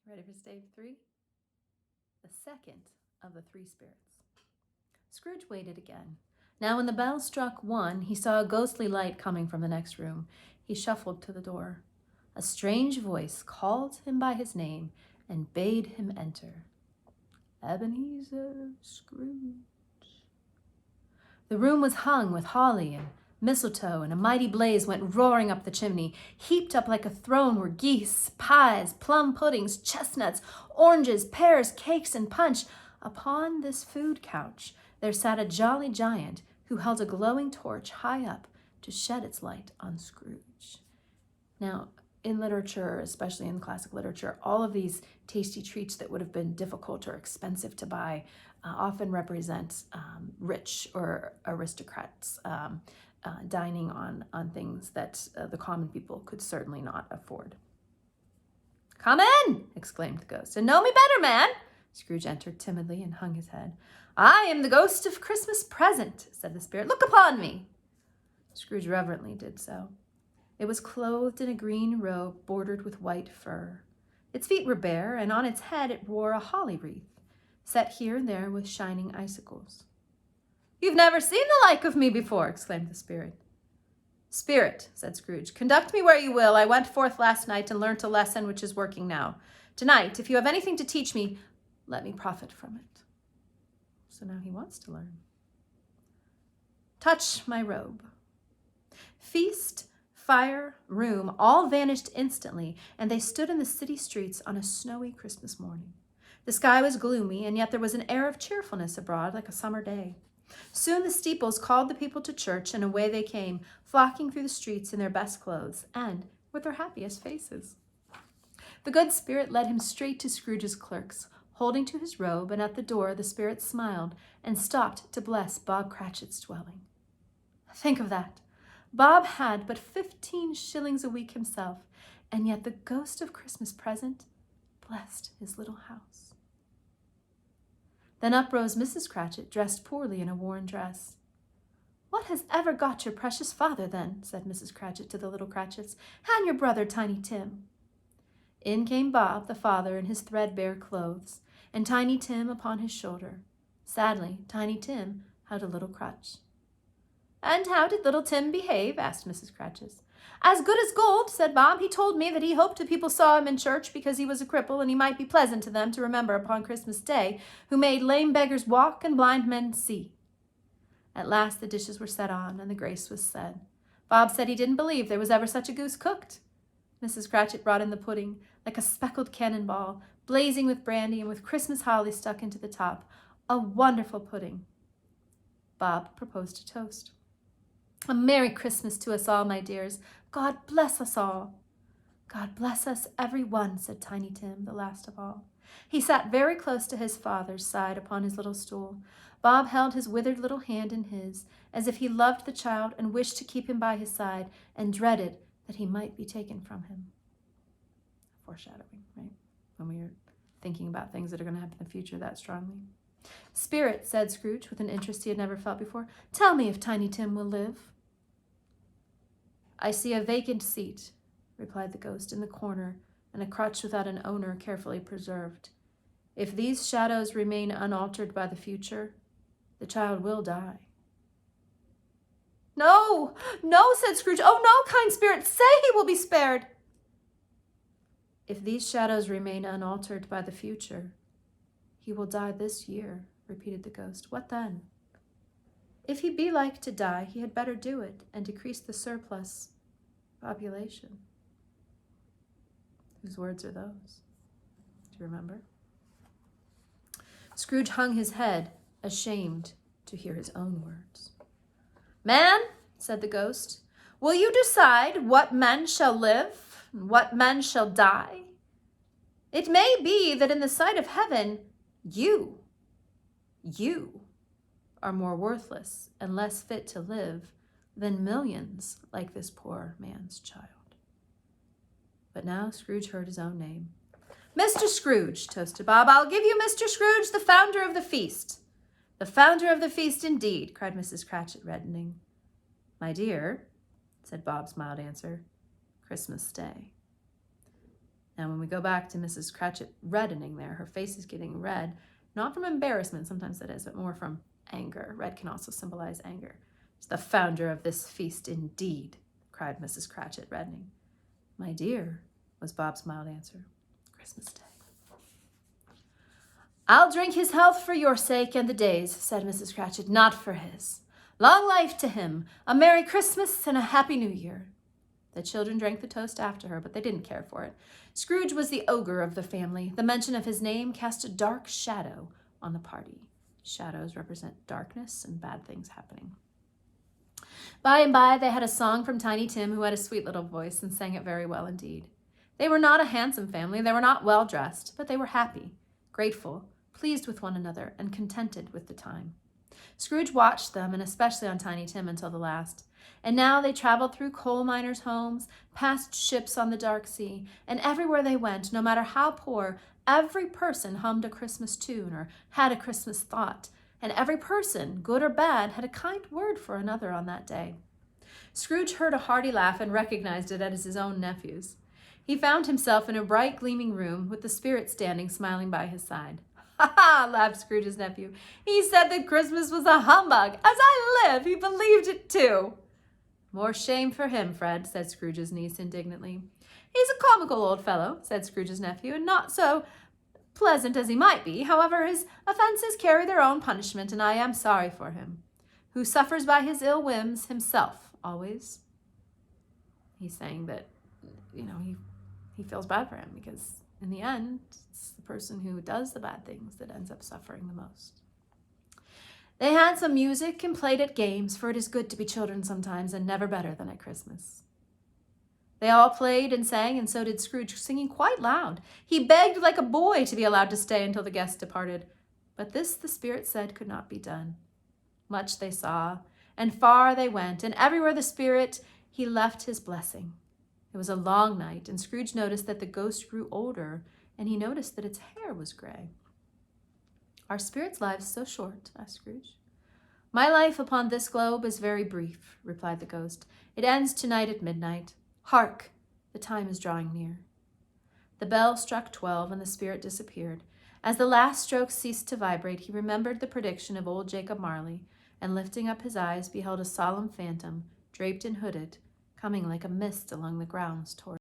Ready for stave 3? The second of the 3 spirits. Scrooge waited again. Now when the bell struck 1, he saw a ghostly light coming from the next room. He shuffled to the door. A strange voice called him by his name and bade him enter. Ebenezer Scrooge. The room was hung with holly and mistletoe, and a mighty blaze went roaring up the chimney. Heaped up like a throne were geese, pies, plum puddings, chestnuts, oranges, pears, cakes, and punch. Upon this food couch there sat a jolly giant who held a glowing torch high up to shed its light on Scrooge. Now, in literature, especially in classic literature, all of these tasty treats that would have been difficult or expensive to buy often represent rich or aristocrats dining on things that the common people could certainly not afford. "Come in!" exclaimed the ghost. "And know me better, man!" Scrooge entered timidly and hung his head. "I am the ghost of Christmas Present," said the spirit. "Look upon me." Scrooge reverently did so. It was clothed in a green robe bordered with white fur. Its feet were bare, and on its head it wore a holly wreath, set here and there with shining icicles. "You've never seen the like of me before," exclaimed the spirit. "Spirit," said Scrooge, "conduct me where you will. I went forth last night and learnt a lesson which is working now. Tonight, if you have anything to teach me, let me profit from it." So now he wants to learn. "Touch my robe." Feast, fire, room, all vanished instantly, and they stood in the city streets on a snowy Christmas morning. The sky was gloomy, and yet there was an air of cheerfulness abroad like a summer day. Soon the steeples called the people to church, and away they came, flocking through the streets in their best clothes and with their happiest faces. The good spirit led him straight to Scrooge's clerks, holding to his robe, and at the door the spirit smiled and stopped to bless Bob Cratchit's dwelling. Think of that! Bob had but 15 shillings a week himself, and yet the ghost of Christmas Present blessed his little house. Then up rose Mrs. Cratchit, dressed poorly in a worn dress. "What has ever got your precious father, then?" said Mrs. Cratchit to the little Cratchits. "And your brother, Tiny Tim." In came Bob, the father, in his threadbare clothes, and Tiny Tim upon his shoulder. Sadly, Tiny Tim had a little crutch. "And how did little Tim behave?" asked Mrs. Cratchit. "As good as gold," said Bob. "He told me that he hoped the people saw him in church because he was a cripple, and he might be pleasant to them to remember upon Christmas Day, who made lame beggars walk and blind men see." At last the dishes were set on, and the grace was said. Bob said he didn't believe there was ever such a goose cooked. Mrs. Cratchit brought in the pudding, like a speckled cannonball, blazing with brandy and with Christmas holly stuck into the top. A wonderful pudding. Bob proposed a toast. "A Merry Christmas to us all, my dears. God bless us all." "God bless us, every one," said Tiny Tim, the last of all. He sat very close to his father's side upon his little stool. Bob held his withered little hand in his, as if he loved the child and wished to keep him by his side, and dreaded that he might be taken from him. Foreshadowing, right? When we are thinking about things that are going to happen in the future that strongly. "Spirit," said Scrooge, with an interest he had never felt before, "tell me if Tiny Tim will live." "I see a vacant seat," replied the ghost, "in the corner, and a crutch without an owner carefully preserved. If these shadows remain unaltered by the future, the child will die." "No, no," said Scrooge. "Oh, no, kind spirit, say he will be spared." "If these shadows remain unaltered by the future, he will die this year," repeated the ghost. "What then? If he be like to die, he had better do it and decrease the surplus population." Whose words are those? Do you remember? Scrooge hung his head, ashamed to hear his own words. "Man," said the ghost, "will you decide what men shall live and what men shall die? It may be that in the sight of heaven, you are more worthless and less fit to live than millions like this poor man's child." But now Scrooge heard his own name. "Mr. Scrooge," toasted Bob. "I'll give you Mr. Scrooge, the founder of the feast." "The founder of the feast, indeed," cried Mrs. Cratchit, reddening. "My dear," said Bob's mild answer, "Christmas Day." Now, when we go back to Mrs. Cratchit reddening there, her face is getting red, not from embarrassment, sometimes it is, but more from anger. Red can also symbolize anger. "It's the founder of this feast, indeed," cried Mrs. Cratchit, reddening. "My dear," was Bob's mild answer, "Christmas Day." "I'll drink his health for your sake and the day's," said Mrs. Cratchit, "not for his. Long life to him, a Merry Christmas and a Happy New Year." The children drank the toast after her, but they didn't care for it. Scrooge was the ogre of the family. The mention of his name cast a dark shadow on the party. Shadows represent darkness and bad things happening. By and by, they had a song from Tiny Tim, who had a sweet little voice and sang it very well indeed. They were not a handsome family. They were not well dressed, but they were happy, grateful, pleased with one another, and contented with the time. Scrooge watched them, and especially on Tiny Tim, until the last. And now they traveled through coal miners' homes, past ships on the dark sea, and everywhere they went, no matter how poor, every person hummed a Christmas tune or had a Christmas thought, and every person, good or bad, had a kind word for another on that day. Scrooge heard a hearty laugh and recognized it as his own nephew's. He found himself in a bright, gleaming room with the Spirit standing smiling by his side. "Ha ha!" laughed Scrooge's nephew. "He said that Christmas was a humbug. As I live, he believed it too." "More shame for him, Fred," said Scrooge's niece indignantly. "He's a comical old fellow," said Scrooge's nephew, "and not so pleasant as he might be. However, his offenses carry their own punishment, and I am sorry for him. Who suffers by his ill whims himself always." He's saying that, he feels bad for him because in the end, it's the person who does the bad things that ends up suffering the most. They had some music and played at games, for it is good to be children sometimes, and never better than at Christmas. They all played and sang, and so did Scrooge, singing quite loud. He begged like a boy to be allowed to stay until the guests departed. But this, the Spirit said, could not be done. Much they saw, and far they went, and everywhere the Spirit, he left his blessing. It was a long night, and Scrooge noticed that the ghost grew older, and he noticed that its hair was gray. "Are spirits' lives so short?" asked Scrooge. "My life upon this globe is very brief," replied the ghost. "It ends tonight at midnight. Hark! The time is drawing near." The bell struck 12, and the Spirit disappeared. As the last stroke ceased to vibrate, he remembered the prediction of old Jacob Marley, and lifting up his eyes, beheld a solemn phantom, draped and hooded, coming like a mist along the grounds toward